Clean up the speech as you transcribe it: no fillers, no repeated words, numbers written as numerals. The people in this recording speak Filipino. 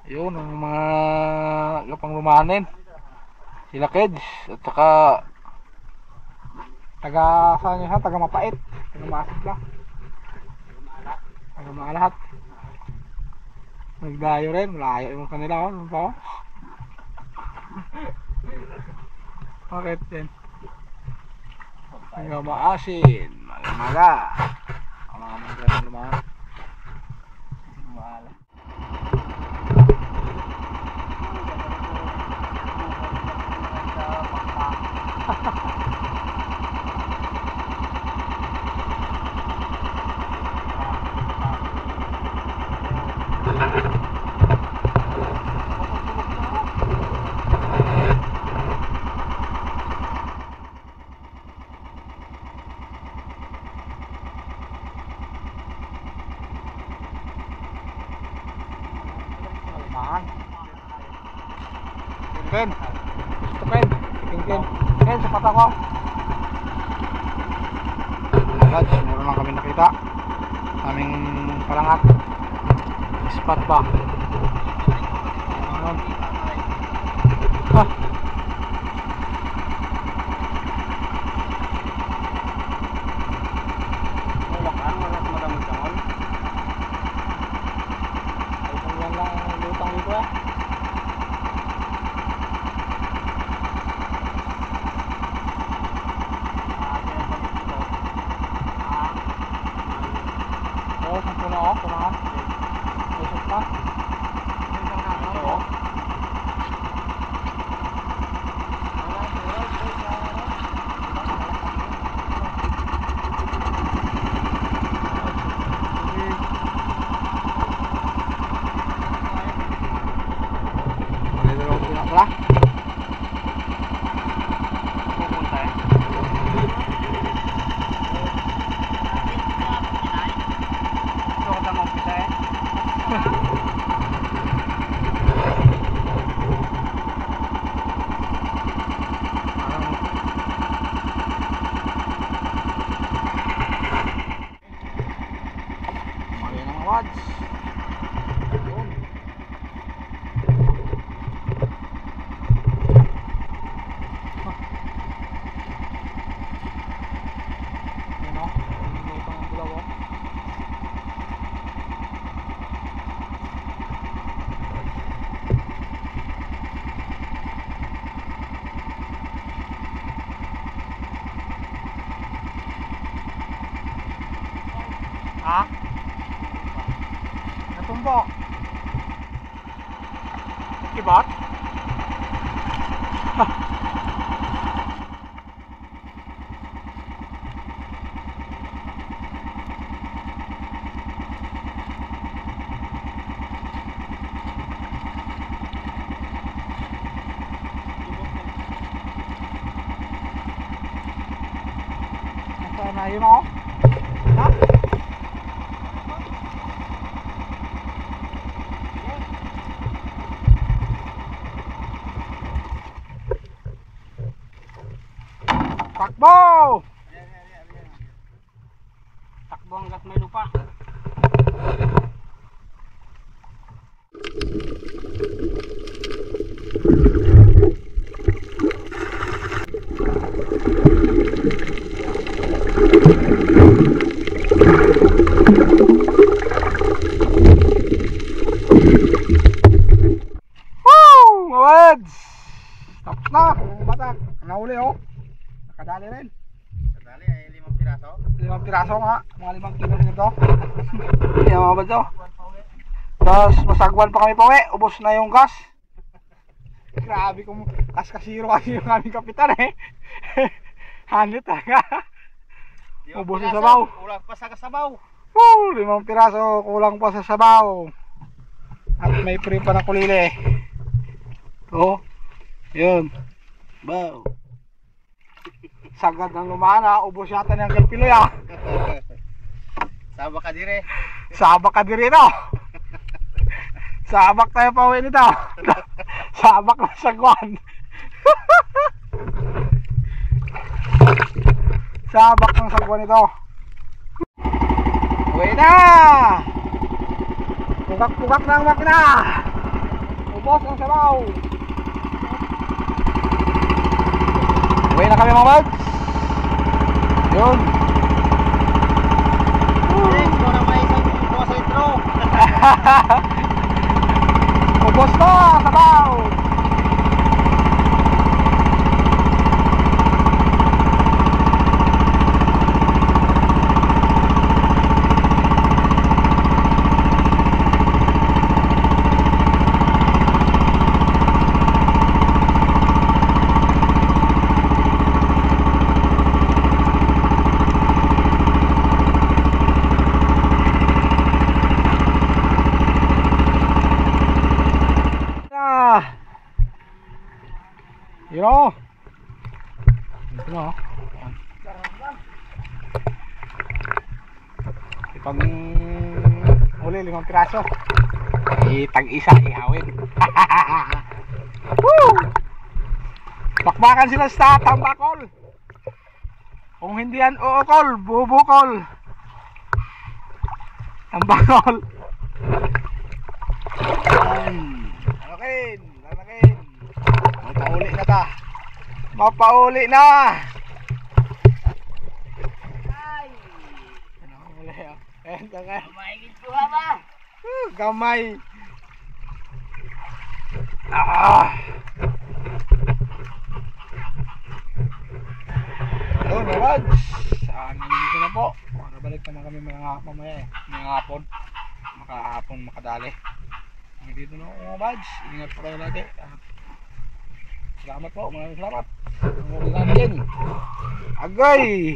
Yun ang mga gapang lumanin. Sila Keds at saka taga saan yun ha? Taga Mapait, taga Maasig ba? Taga Maalahat. Nagdayo rin, malayo yung kanila oh. Ano pa oh? Bakit din? Taga Maasin, maga. Ang mga mga lumanin. Maala. Ken, gusto Ken, sapat ako. Lads, meron lang kami nakita. Aming palangat. Spot ba? Ha? Wala ka, wala ka madamag tangon. Ay, kung yan lang ang lutang dito ah. Kumahan. Besok pa. Oo. Ha? Natumbo. Kibot? Nasaan na yun oh? Ha? Takbo! Takbo hanggat may lupa. Woo! Mawads! Tapos na! Batak! Nahuli oh! Nakadali rin. Nakadali ay 5 piraso? 5 piraso nga. Mga 5 kilo nito. Yan mga bads oh. Tapos masagwan pa kami pa uwi. Ubos na yung gas. Grabe kung kas-kasiro kasi yung aming kapitan eh. Hanit talaga. Ubos sa sabaw. Kulang pa sa sabaw. Woo! 5 piraso. Kulang pa sa sabaw. At may free pa na kulili. Oh. Yun. Wow. Sagad ng lumana. Ubos yata niyang kay Piloy ah. Sabak ka dire. Sabak ka dire no. Sabak tayo pa uwi nito. Sabak na sagwan. Sabak ng sagwan ito. Uwi na. Pugak-pugak na ang makina. Ubos ang sabaw. Uwi na kami mga mads. Yun. Ikaw na may isang buwa sa intro. Ubos na sabaw. Yun o. Ito na o. Itong huli 5 piraso. Tag-isa ihawin. Woo! Bakbakan sila sa tambakol. Kung hindi yan uukol, bubukol. Tambakol. Lalakin. Mapauli na ta. Mapauli na. Ay. Ano uli ah? Gamay gito ba? Gamay. Hello, Marad. Nandito na po. Makabalik naman kami mamaya eh. Mga hapon. Makadali. Nandito na ako mga buds. Ingat po kayo lagi. Salamat po. Maraming salamat. Ang ulit natin. Agay!